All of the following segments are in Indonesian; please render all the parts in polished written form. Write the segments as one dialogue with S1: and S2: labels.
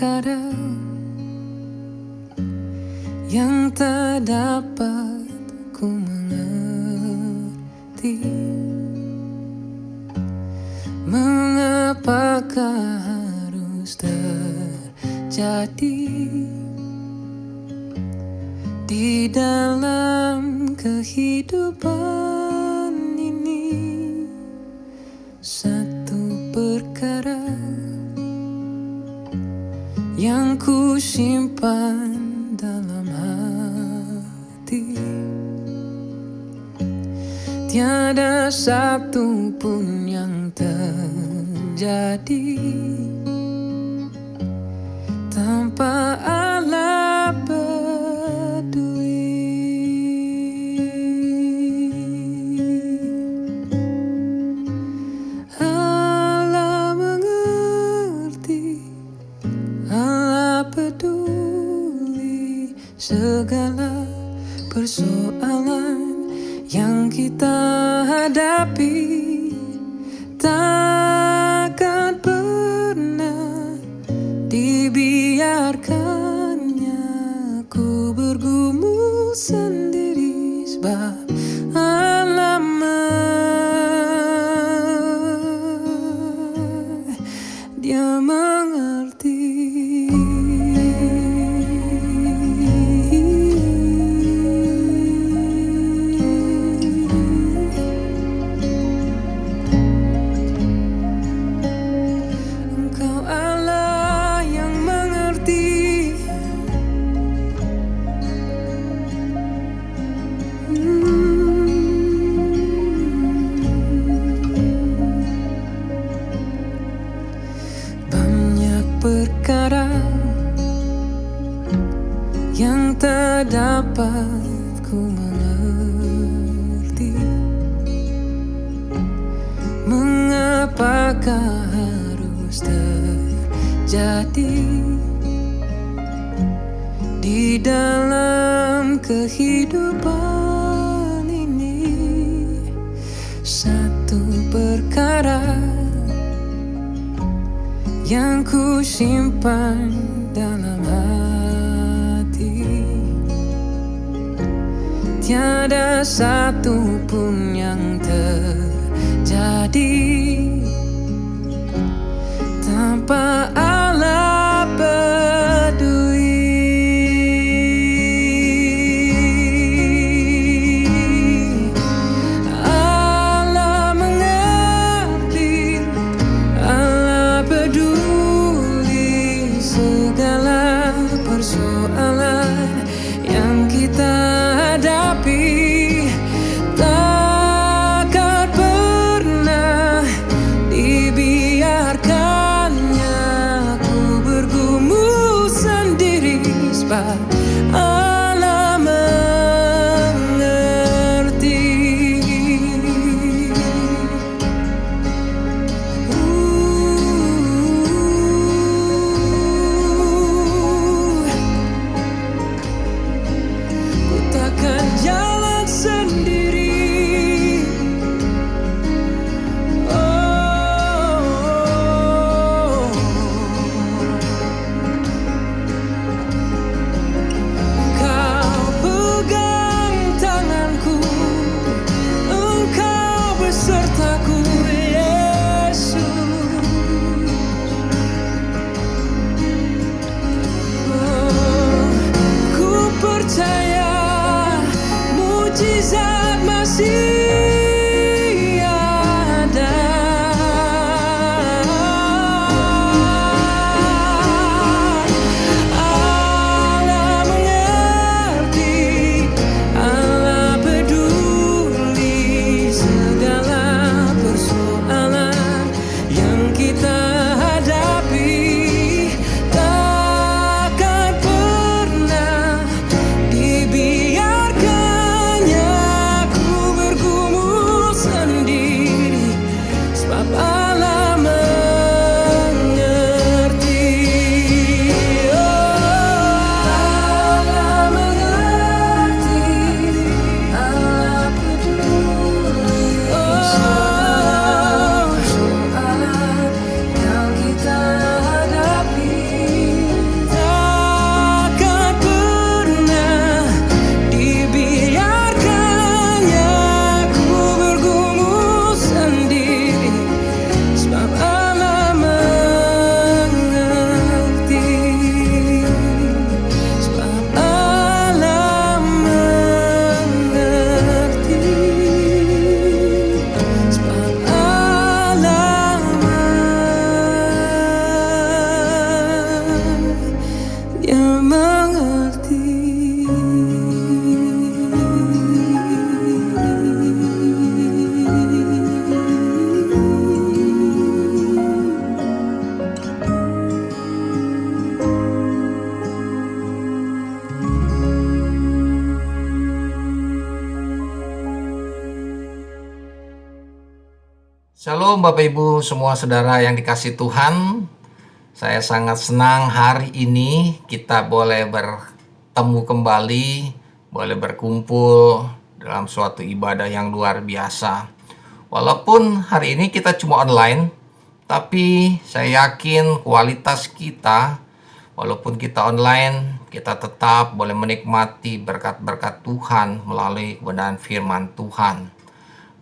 S1: perkara yang tak dapat ku mengerti. Mengapakah harus terjadi di dalam kehidupan ini? Satu perkara yang ku simpan dalam hati, tiada satu pun yang terjadi tanpa Allah peduli. Allah mengerti, Allah peduli segala persoalan yang kita hadapi. Takkan pernah dibiarkannya ku bergumul sendiri, sebab Allah Dia mengerti. Perkara yang tak dapat ku mengerti. Mengapakah harus terjadi di dalam kehidupan ini? Satu perkara yang ku simpan dalam hati, tiada satu pun yang terjadi tanpa Allah peduli. Allah mengerti, Allah peduli segala persoalan yang kita hadapi. Takkan pernah dibiarkannya ku bergumul sendiri, sebab Allah mengerti. Ku takkan jalan sendiri. Kau pegang tanganku, Engkau besertaku, Yesus. Ku percaya mujizat masih ada. Allah mengerti, Allah peduli segala persoalan yang kita hadapi. Takkan pernah dibiarkannya ku bergumul
S2: Shalom Bapak Ibu semua saudara yang dikasih Tuhan. Saya sangat senang hari ini kita boleh bertemu kembali, boleh berkumpul dalam suatu ibadah yang luar biasa. Walaupun hari ini kita cuma online, tapi saya yakin kualitas kita, walaupun kita online, kita tetap boleh menikmati berkat-berkat Tuhan melalui kebenaran firman Tuhan.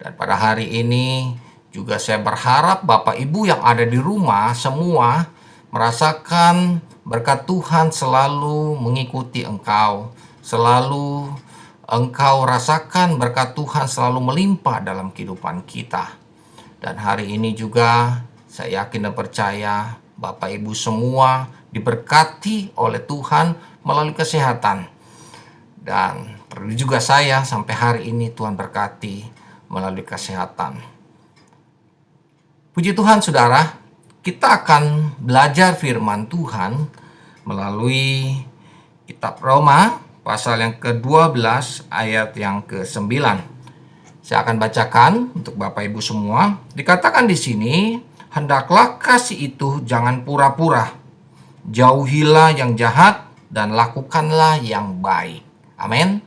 S2: Dan pada hari ini juga saya berharap Bapak Ibu yang ada di rumah semua merasakan berkat Tuhan selalu mengikuti engkau. Selalu engkau rasakan berkat Tuhan selalu melimpah dalam kehidupan kita. Dan hari ini juga saya yakin dan percaya Bapak Ibu semua diberkati oleh Tuhan melalui kesehatan. Dan terlebih juga saya sampai hari ini Tuhan berkati melalui kesehatan. Puji Tuhan saudara, kita akan belajar firman Tuhan melalui kitab Roma pasal yang ke-12 ayat yang ke-9. Saya akan bacakan untuk Bapak Ibu semua. Dikatakan di sini, hendaklah kasih itu jangan pura-pura. Jauhilah yang jahat dan lakukanlah yang baik. Amin.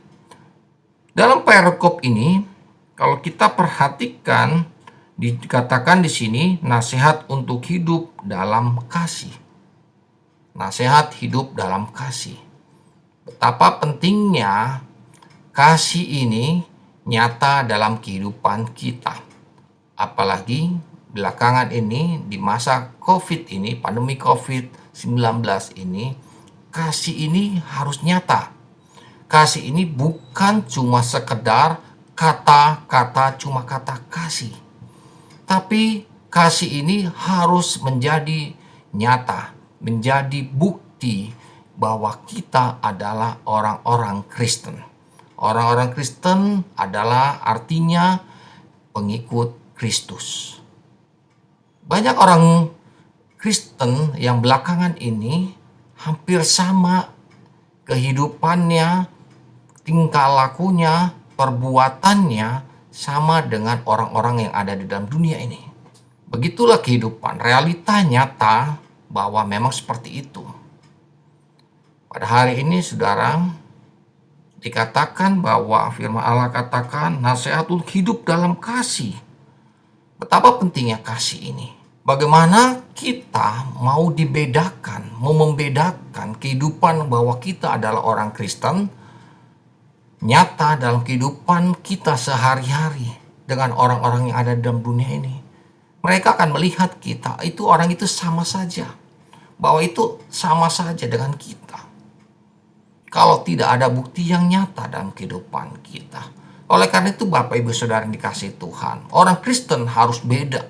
S2: Dalam perikop ini, kalau kita perhatikan, dikatakan di sini nasihat untuk hidup dalam kasih. Nasihat hidup dalam kasih. Betapa pentingnya kasih ini nyata dalam kehidupan kita. Apalagi belakangan ini di masa COVID ini, pandemi COVID-19 ini, kasih ini harus nyata. Kasih ini bukan cuma sekedar kata-kata, cuma kata kasih. Tapi kasih ini harus menjadi nyata, menjadi bukti bahwa kita adalah orang-orang Kristen. Orang-orang Kristen adalah artinya pengikut Kristus. Banyak orang Kristen yang belakangan ini hampir sama kehidupannya, tingkah lakunya, perbuatannya sama dengan orang-orang yang ada di dalam dunia ini. Begitulah kehidupan, realita nyata bahwa memang seperti itu. Pada hari ini saudara, dikatakan bahwa firman Allah katakan nasihat untuk hidup dalam kasih. Betapa pentingnya kasih ini. Bagaimana kita mau dibedakan, mau membedakan kehidupan bahwa kita adalah orang Kristen nyata dalam kehidupan kita sehari-hari dengan orang-orang yang ada dalam dunia ini. Mereka akan melihat kita, itu orang itu sama saja. Bahwa itu sama saja dengan kita. Kalau tidak ada bukti yang nyata dalam kehidupan kita. Oleh karena itu Bapak Ibu Saudara yang dikasihi Tuhan, orang Kristen harus beda.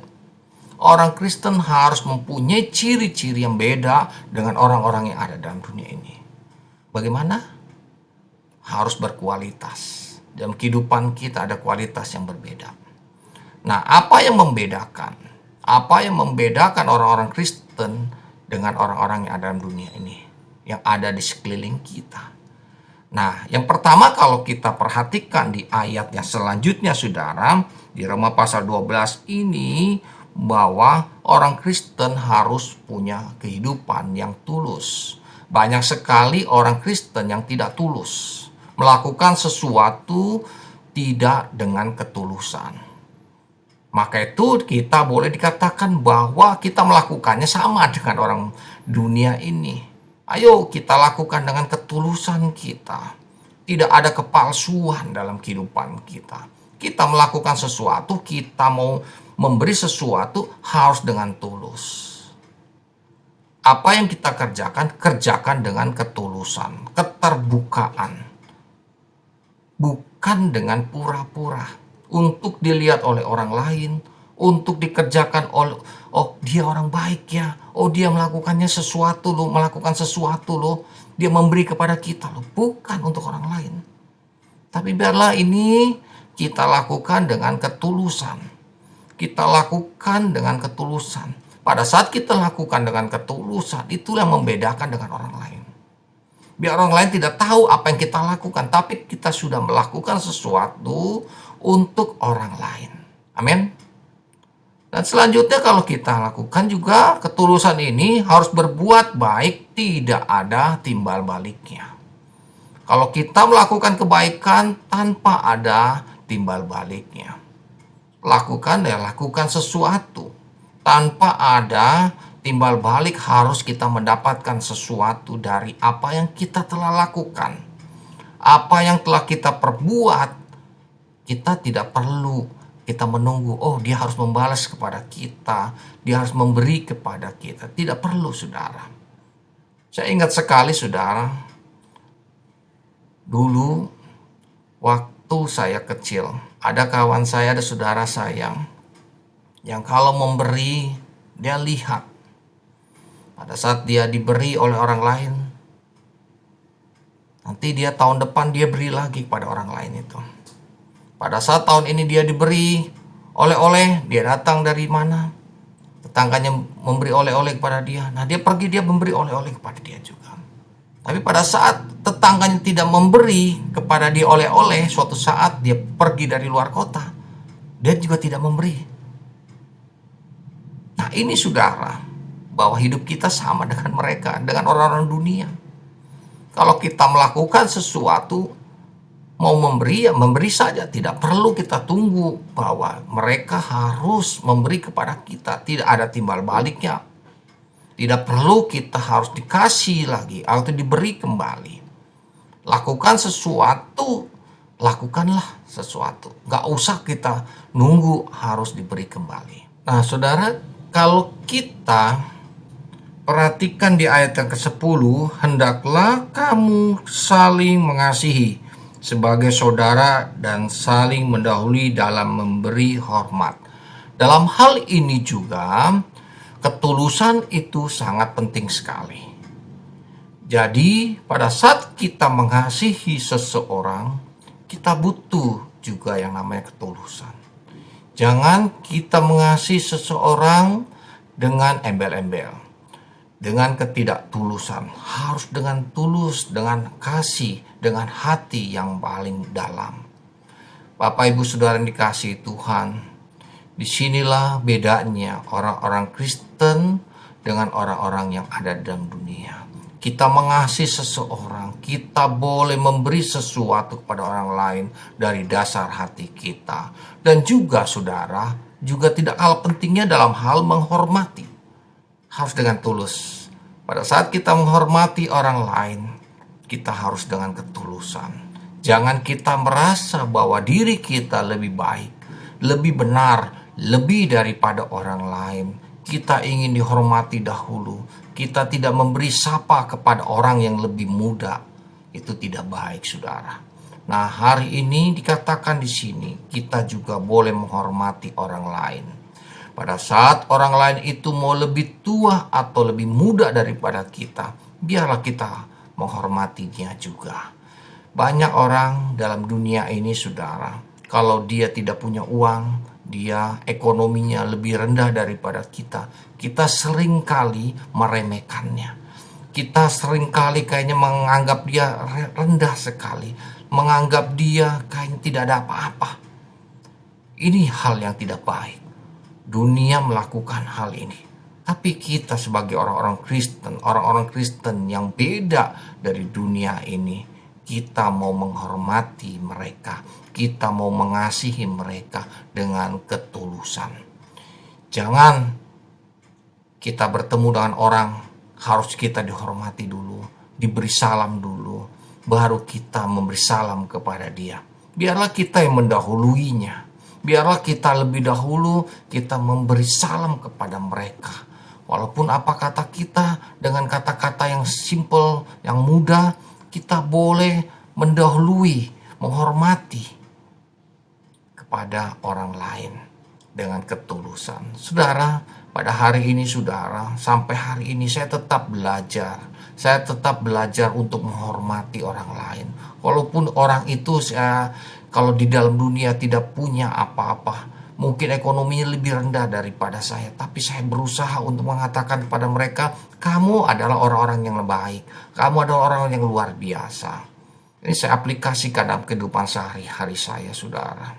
S2: Orang Kristen harus mempunyai ciri-ciri yang beda dengan orang-orang yang ada dalam dunia ini. Bagaimana? Harus berkualitas. Dalam kehidupan kita ada kualitas yang berbeda. Nah, apa yang membedakan? Apa yang membedakan orang-orang Kristen dengan orang-orang yang ada dalam dunia ini? Yang ada di sekeliling kita. Nah, yang pertama kalau kita perhatikan di ayat yang selanjutnya saudara, di Roma pasal 12 ini, bahwa orang Kristen harus punya kehidupan yang tulus. Banyak sekali orang Kristen yang tidak tulus. Melakukan sesuatu tidak dengan ketulusan. Maka itu kita boleh dikatakan bahwa kita melakukannya sama dengan orang dunia ini. Ayo kita lakukan dengan ketulusan kita. Tidak ada kepalsuan dalam kehidupan kita. Kita melakukan sesuatu, kita mau memberi sesuatu harus dengan tulus. Apa yang kita kerjakan, kerjakan dengan ketulusan, keterbukaan. Bukan dengan pura-pura. Untuk dilihat oleh orang lain, untuk dikerjakan oleh, oh dia orang baik ya, oh dia melakukannya sesuatu loh, melakukan sesuatu loh, dia memberi kepada kita loh, bukan untuk orang lain. Tapi biarlah ini kita lakukan dengan ketulusan. Kita lakukan dengan ketulusan. Pada saat kita lakukan dengan ketulusan, itulah yang membedakan dengan orang lain. Biar orang lain tidak tahu apa yang kita lakukan, tapi kita sudah melakukan sesuatu untuk orang lain. Amin. Dan selanjutnya kalau kita lakukan juga ketulusan ini harus berbuat baik, tidak ada timbal baliknya. Kalau kita melakukan kebaikan tanpa ada timbal baliknya. Lakukan sesuatu. Tanpa ada timbal balik harus kita mendapatkan sesuatu dari apa yang kita telah lakukan. Apa yang telah kita perbuat, kita tidak perlu kita menunggu, oh dia harus membalas kepada kita, dia harus memberi kepada kita. Tidak perlu, saudara. Saya ingat sekali, saudara, dulu waktu saya kecil, ada kawan saya, ada saudara saya yang kalau memberi, dia lihat. Pada saat dia diberi oleh orang lain, nanti dia tahun depan dia beri lagi kepada orang lain itu. Pada saat tahun ini dia diberi oleh-oleh, dia datang dari mana? Tetangganya memberi oleh-oleh kepada dia. Nah, dia pergi, dia memberi oleh-oleh kepada dia juga. Tapi pada saat tetangganya tidak memberi kepada dia oleh-oleh, suatu saat dia pergi dari luar kota, dia juga tidak memberi. Nah, ini saudara, bahwa hidup kita sama dengan mereka, dengan orang-orang dunia. Kalau kita melakukan sesuatu, mau memberi, ya memberi saja. Tidak perlu kita tunggu bahwa mereka harus memberi kepada kita. Tidak ada timbal baliknya. Tidak perlu kita harus dikasih lagi atau diberi kembali. Lakukan sesuatu, lakukanlah sesuatu. Gak usah kita nunggu harus diberi kembali. Nah, saudara, kalau kita perhatikan di ayat yang ke-10, hendaklah kamu saling mengasihi sebagai saudara dan saling mendahului dalam memberi hormat. Dalam hal ini juga ketulusan itu sangat penting sekali. Jadi pada saat kita mengasihi seseorang, kita butuh juga yang namanya ketulusan. Jangan kita mengasihi seseorang dengan embel-embel, dengan ketidaktulusan. Harus dengan tulus, dengan kasih, dengan hati yang paling dalam. Bapak Ibu Saudara yang dikasihi Tuhan, disinilah bedanya orang-orang Kristen dengan orang-orang yang ada dalam dunia. Kita mengasihi seseorang, kita boleh memberi sesuatu kepada orang lain dari dasar hati kita. Dan juga saudara, juga tidak kalah pentingnya dalam hal menghormati. Harus dengan tulus. Pada saat kita menghormati orang lain, kita harus dengan ketulusan. Jangan kita merasa bahwa diri kita lebih baik, lebih benar, lebih daripada orang lain. Kita ingin dihormati dahulu. Kita tidak memberi sapa kepada orang yang lebih muda. Itu tidak baik, saudara. Nah, hari ini dikatakan di sini, kita juga boleh menghormati orang lain. Pada saat orang lain itu mau lebih tua atau lebih muda daripada kita, biarlah kita menghormatinya juga. Banyak orang dalam dunia ini, saudara, kalau dia tidak punya uang, dia ekonominya lebih rendah daripada kita. Kita seringkali meremehkannya. Kita seringkali kayaknya menganggap dia rendah sekali. Menganggap dia kayaknya tidak ada apa-apa. Ini hal yang tidak baik. Dunia melakukan hal ini. Tapi kita sebagai orang-orang Kristen yang beda dari dunia ini, kita mau menghormati mereka, kita mau mengasihi mereka dengan ketulusan. Jangan kita bertemu dengan orang, harus kita dihormati dulu, diberi salam dulu, baru kita memberi salam kepada dia. Biarlah kita yang mendahuluinya. Biarlah kita lebih dahulu kita memberi salam kepada mereka. Walaupun apa kata kita dengan kata-kata yang simple, yang mudah, kita boleh mendahului, menghormati kepada orang lain dengan ketulusan. Saudara, pada hari ini saudara, sampai hari ini saya tetap belajar. Saya tetap belajar untuk menghormati orang lain. Walaupun orang itu kalau di dalam dunia tidak punya apa-apa, mungkin ekonominya lebih rendah daripada saya, tapi saya berusaha untuk mengatakan kepada mereka, kamu adalah orang-orang yang baik, kamu adalah orang yang luar biasa. Ini saya aplikasikan dalam kehidupan sehari-hari saya, saudara.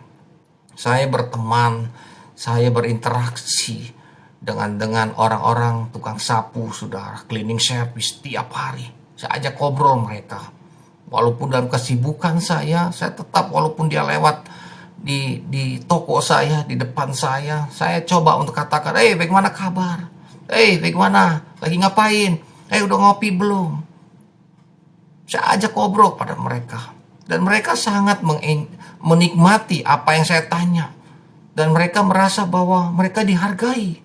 S2: Saya berteman, saya berinteraksi dengan orang-orang tukang sapu, saudara, cleaning service tiap hari. Saya ajak ngobrol mereka. Walaupun dalam kesibukan saya tetap, walaupun dia lewat di toko saya, di depan saya coba untuk katakan, bagaimana kabar? Bagaimana? Lagi ngapain? Udah ngopi belum? Saya ajak ngobrol pada mereka. Dan mereka sangat menikmati apa yang saya tanya. Dan mereka merasa bahwa mereka dihargai.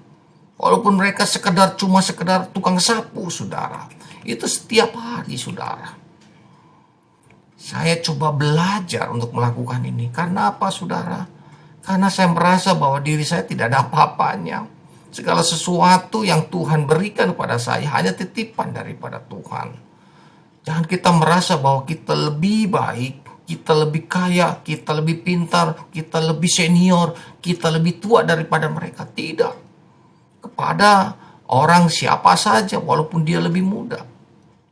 S2: Walaupun mereka cuma sekedar tukang sapu, saudara. Itu setiap hari, saudara. Saya coba belajar untuk melakukan ini. Karena apa, saudara? Karena saya merasa bahwa diri saya tidak ada apa-apanya. Segala sesuatu yang Tuhan berikan kepada saya hanya titipan daripada Tuhan. Jangan kita merasa bahwa kita lebih baik, kita lebih kaya, kita lebih pintar, kita lebih senior, kita lebih tua daripada mereka. Tidak. Kepada orang siapa saja, walaupun dia lebih muda.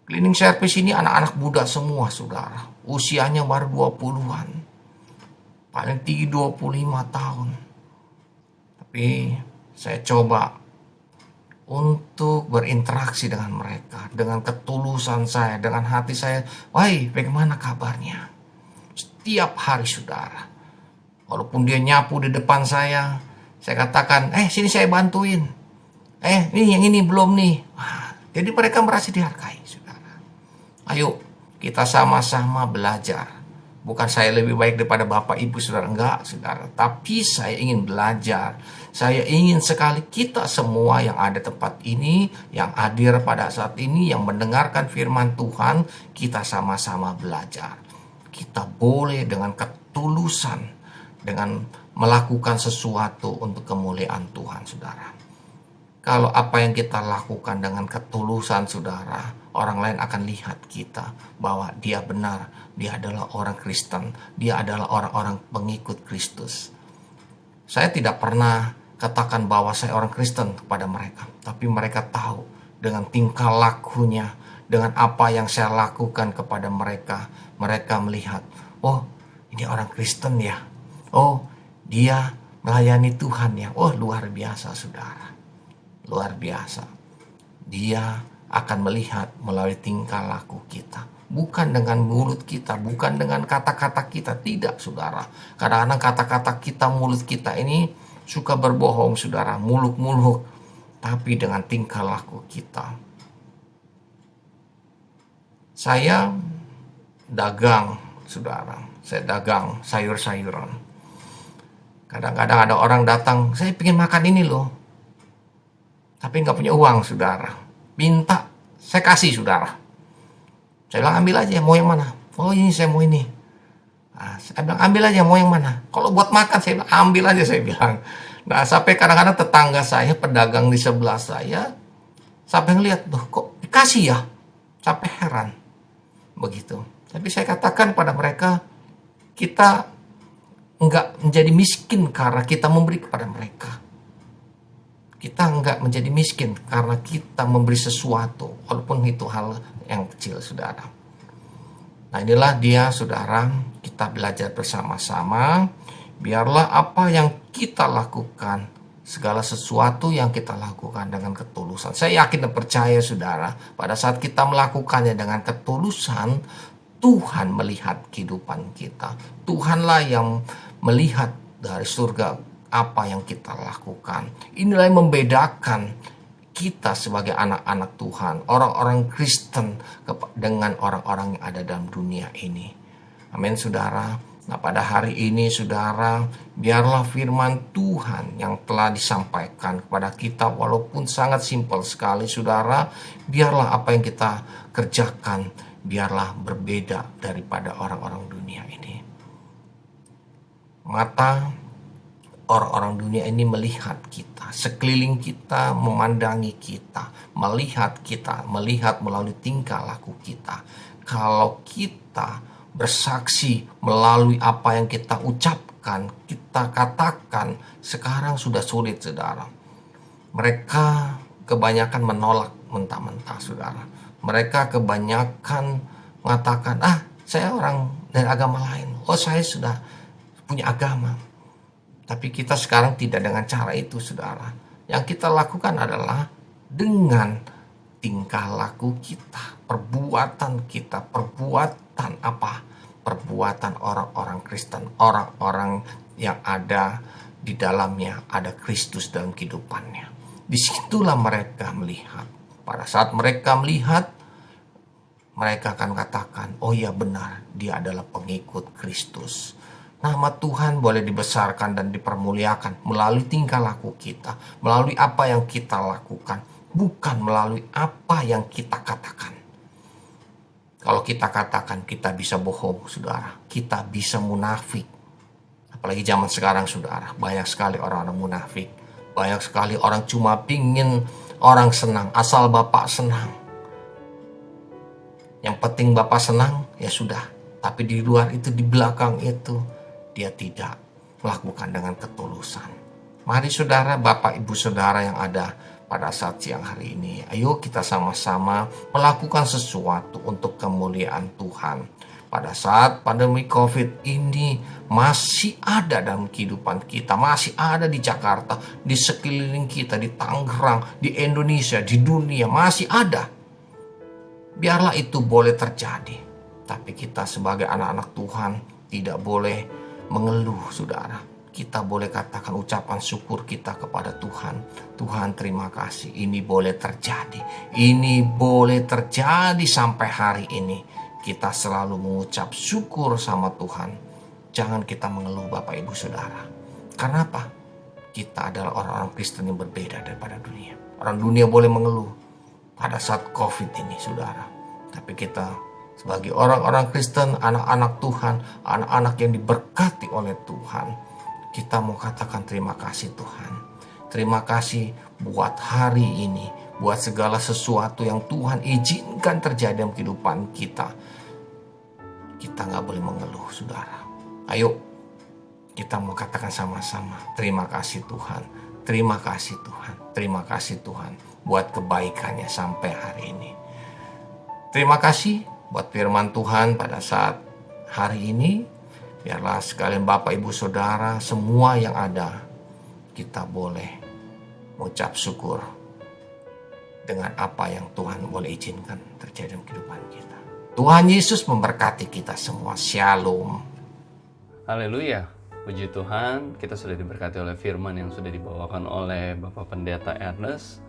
S2: Cleaning service ini anak-anak muda semua, saudara. Usianya baru 20-an. Paling tinggi 25 tahun. Tapi saya coba untuk berinteraksi dengan mereka. Dengan ketulusan saya, dengan hati saya. Wahai, bagaimana kabarnya? Setiap hari, saudara. Walaupun dia nyapu di depan saya katakan, sini saya bantuin. Nih yang ini belum nih. Wah, jadi mereka merasa dihargai, saudara. Ayo, kita sama-sama belajar. Bukan saya lebih baik daripada Bapak Ibu, saudara. Enggak, saudara. Tapi saya ingin belajar. Saya ingin sekali kita semua yang ada tempat ini, yang hadir pada saat ini, yang mendengarkan firman Tuhan, kita sama-sama belajar. Kita boleh dengan ketulusan, dengan melakukan sesuatu untuk kemuliaan Tuhan, saudara. Kalau apa yang kita lakukan dengan ketulusan, saudara, orang lain akan lihat kita bahwa dia benar, dia adalah orang Kristen, dia adalah orang-orang pengikut Kristus. Saya tidak pernah katakan bahwa saya orang Kristen kepada mereka, tapi mereka tahu dengan tingkah lakunya, dengan apa yang saya lakukan kepada mereka, mereka melihat, oh ini orang Kristen ya, oh dia melayani Tuhan ya, oh luar biasa, saudara. Luar biasa. Dia akan melihat melalui tingkah laku kita. Bukan dengan mulut kita, bukan dengan kata-kata kita. Tidak, saudara. Kadang-kadang kata-kata kita, mulut kita ini suka berbohong, saudara. Muluk-muluk. Tapi dengan tingkah laku kita. Saya dagang, saudara. Saya dagang sayur-sayuran. Kadang-kadang ada orang datang, saya pengen makan ini loh. Tapi nggak punya uang, saudara. Minta, saya kasih, saudara. Saya bilang, ambil aja, mau yang mana? Oh ini, saya mau ini. Nah, saya bilang, ambil aja, mau yang mana? Kalau buat makan, saya bilang, ambil aja, saya bilang. Nah, sampai kadang-kadang tetangga saya, pedagang di sebelah saya, sampai ngeliat, loh kok dikasih ya? Sampai heran. Begitu. Tapi saya katakan pada mereka, kita nggak menjadi miskin karena kita memberi kepada mereka. Kita enggak menjadi miskin karena kita memberi sesuatu, walaupun itu hal yang kecil, saudara. Nah inilah dia, saudara, kita belajar bersama-sama. Biarlah apa yang kita lakukan, segala sesuatu yang kita lakukan dengan ketulusan. Saya yakin dan percaya, saudara, pada saat kita melakukannya dengan ketulusan, Tuhan melihat kehidupan kita. Tuhanlah yang melihat dari surga apa yang kita lakukan. Inilah yang membedakan kita sebagai anak-anak Tuhan, orang-orang Kristen dengan orang-orang yang ada dalam dunia ini. Amin, saudara. Nah pada hari ini, saudara, biarlah firman Tuhan yang telah disampaikan kepada kita, walaupun sangat simpel sekali, saudara, biarlah apa yang kita kerjakan, biarlah berbeda daripada orang-orang dunia ini. Mata orang-orang dunia ini melihat kita, sekeliling kita, memandangi kita, melihat kita, melihat melalui tingkah laku kita. Kalau kita bersaksi melalui apa yang kita ucapkan, kita katakan, sekarang sudah sulit, saudara. Mereka kebanyakan menolak mentah-mentah, saudara. Mereka kebanyakan mengatakan, saya orang dari agama lain. Oh, saya sudah punya agama. Tapi kita sekarang tidak dengan cara itu, saudara. Yang kita lakukan adalah dengan tingkah laku kita, perbuatan kita, perbuatan apa? Perbuatan orang-orang Kristen, orang-orang yang ada di dalamnya, ada Kristus dalam kehidupannya. Disitulah mereka melihat. Pada saat mereka melihat, mereka akan katakan, oh ya benar, dia adalah pengikut Kristus. Nama Tuhan boleh dibesarkan dan dipermuliakan melalui tingkah laku kita, melalui apa yang kita lakukan, bukan melalui apa yang kita katakan. Kalau kita katakan, kita bisa bohong, saudara. Kita bisa munafik. Apalagi zaman sekarang, saudara. Banyak sekali orang-orang munafik. Banyak sekali orang cuma pingin orang senang, asal Bapak senang. Yang penting Bapak senang, ya sudah. Tapi di luar itu, di belakang itu, dia tidak melakukan dengan ketulusan. Mari saudara, Bapak, Ibu, Saudara yang ada pada saat siang hari ini, ayo kita sama-sama melakukan sesuatu untuk kemuliaan Tuhan. Pada saat pandemi COVID ini masih ada dalam kehidupan kita, masih ada di Jakarta, di sekeliling kita, di Tangerang, di Indonesia, di dunia, masih ada. Biarlah itu boleh terjadi. Tapi kita sebagai anak-anak Tuhan tidak boleh mengeluh, saudara. Kita boleh katakan ucapan syukur kita kepada Tuhan. Tuhan, terima kasih. Ini boleh terjadi. Ini boleh terjadi sampai hari ini. Kita selalu mengucap syukur sama Tuhan. Jangan kita mengeluh, Bapak, Ibu, Saudara. Karena apa? Kita adalah orang-orang Kristen yang berbeda daripada dunia. Orang dunia boleh mengeluh pada saat COVID ini, saudara. Tapi kita sebagai orang-orang Kristen, anak-anak Tuhan, anak-anak yang diberkati oleh Tuhan, kita mau katakan terima kasih Tuhan. Terima kasih buat hari ini, buat segala sesuatu yang Tuhan izinkan terjadi dalam kehidupan kita. Kita gak boleh mengeluh, saudara. Ayo, kita mau katakan sama-sama, terima kasih Tuhan. Terima kasih Tuhan. Terima kasih Tuhan buat kebaikannya sampai hari ini. Terima kasih buat firman Tuhan pada saat hari ini. Biarlah sekalian Bapak, Ibu, Saudara, semua yang ada, kita boleh mengucap syukur dengan apa yang Tuhan boleh izinkan terjadi dalam kehidupan kita. Tuhan Yesus memberkati kita semua. Shalom.
S3: Haleluya. Puji Tuhan, kita sudah diberkati oleh firman yang sudah dibawakan oleh Bapak Pendeta Ernest.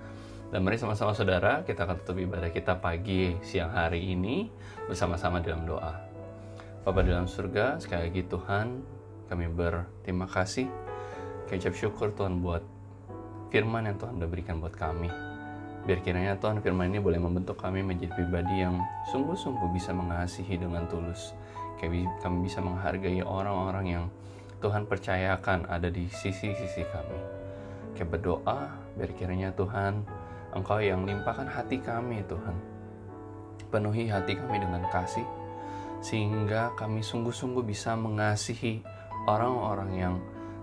S3: Dan mari sama-sama saudara, kita akan tutup ibadah kita pagi siang hari ini bersama-sama dalam doa. Bapa dalam surga, sekali lagi Tuhan, kami berterima kasih. Kami ucap syukur Tuhan buat firman yang Tuhan sudah berikan buat kami. Biar kiranya Tuhan firman ini boleh membentuk kami menjadi pribadi yang sungguh-sungguh bisa mengasihi dengan tulus. Kami bisa menghargai orang-orang yang Tuhan percayakan ada di sisi-sisi kami. Kami berdoa, biar kiranya Tuhan, Engkau yang limpahkan hati kami Tuhan. Penuhi hati kami dengan kasih, sehingga kami sungguh-sungguh bisa mengasihi orang-orang yang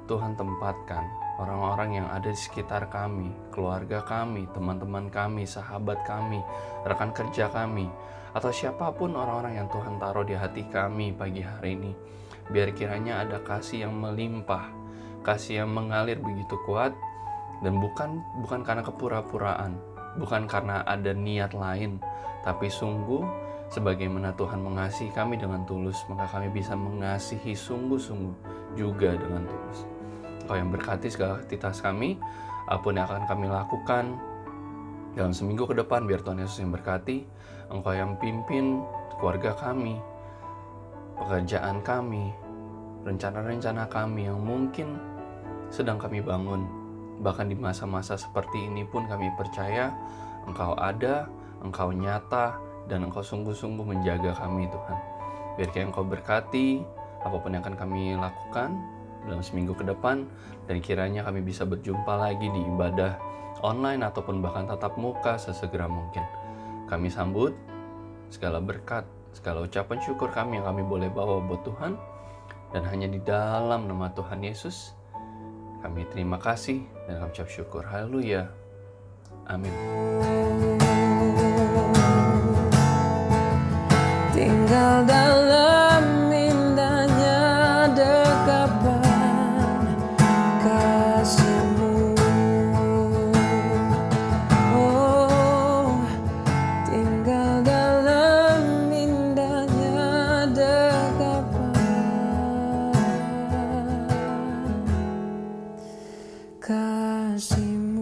S3: Tuhan tempatkan, orang-orang yang ada di sekitar kami, keluarga kami, teman-teman kami, sahabat kami, rekan kerja kami, atau siapapun orang-orang yang Tuhan taruh di hati kami pagi hari ini. Biar kiranya ada kasih yang melimpah, kasih yang mengalir begitu kuat, dan bukan karena kepura-puraan, bukan karena ada niat lain, tapi sungguh sebagaimana Tuhan mengasihi kami dengan tulus, maka kami bisa mengasihi sungguh-sungguh juga dengan tulus. Engkau yang berkati segala aktivitas kami, apapun yang akan kami lakukan dalam seminggu ke depan, biar Tuhan Yesus yang berkati. Engkau yang pimpin keluarga kami, pekerjaan kami, rencana-rencana kami yang mungkin sedang kami bangun. Bahkan di masa-masa seperti ini pun kami percaya Engkau ada, Engkau nyata, dan Engkau sungguh-sungguh menjaga kami Tuhan. Biar Engkau berkati apapun yang akan kami lakukan dalam seminggu ke depan, dan kiranya kami bisa berjumpa lagi di ibadah online ataupun bahkan tatap muka sesegera mungkin. Kami sambut segala berkat, segala ucapan syukur kami yang kami boleh bawa buat Tuhan, dan hanya di dalam nama Tuhan Yesus kami terima kasih dan kami ucap syukur. Haleluya. Amin.
S1: Tinggal dalam indahnya dekapan kasih-Mu.